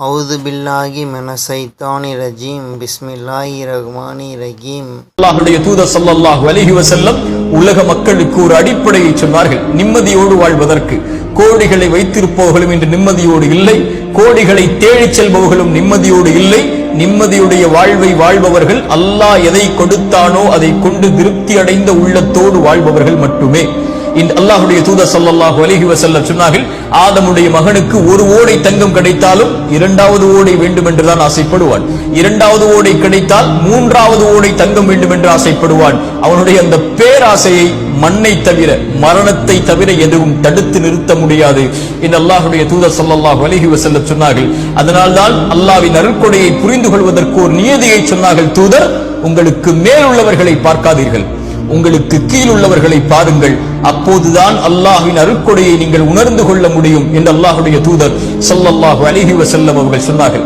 அவுது பில்லாஹி மினஷ் ஷைத்தானிர் ரஜீம் பிஸ்மில்லாஹிர் ரஹ்மானிர் ரஹீம். அல்லாஹ்வுடைய தூதர் ஸல்லல்லாஹு அலைஹி வஸல்லம் உலக மக்களுக்கு ஒரு அடிப்படையை சொன்னார்கள். நிம்மதியோடு வாழ்வதற்கு கோடிகளை வைத்திருப்பவர்களும் இன்று நிம்மதியோடு இல்லை, கோடிகளை தேடிச் செல்பவர்களும் நிம்மதியோடு இல்லை. நிம்மதியுடைய வாழ்வை வாழ்பவர்கள் அல்லாஹ் எதை கொடுத்தானோ அதை கொண்டு திருப்தி அடைந்த உள்ளத்தோடு வாழ்பவர்கள் மட்டுமே. அல்லாஹ்வுடைய தூதர் ஸல்லல்லாஹு அலைஹி வஸல்லம் சொன்னார்கள், ஆதமுடைய மகனுக்கு ஒரு ஓடை தங்கம் கிடைத்தாலும் இரண்டாவது ஓடை வேண்டும் என்றுதான் ஆசைப்படுவான். இரண்டாவது ஓடை கிடைத்தால் மூன்றாவது ஓடை தங்கம் வேண்டும் என்று ஆசைப்படுவான். அவனுடைய அந்த பேராசையை மண்ணை தவிர, மரணத்தை தவிர எதுவும் தடுத்து நிறுத்த முடியாது என்று அல்லாஹ்வுடைய தூதர் ஸல்லல்லாஹு அலைஹி வஸல்லம் சொன்னார்கள். அதனால்தான் அல்லாஹ்வின் அருட்கொடையை புரிந்து கொள்வதற்கு ஒரு நியதியை சொன்னார்கள். தூதர், உங்களுக்கு மேல் உள்ளவர்களை பார்க்காதீர்கள், உங்களுக்கு கீழ் உள்ளவர்களை பாருங்கள், அப்போதுதான் அல்லாஹ்வின் அருட்கொடையை நீங்கள் உணர்ந்து கொள்ள முடியும் என்று அல்லாஹ்வுடைய தூதர் ஸல்லல்லாஹு அலைஹி வஸல்லம் அவர்கள் சொன்னார்கள்.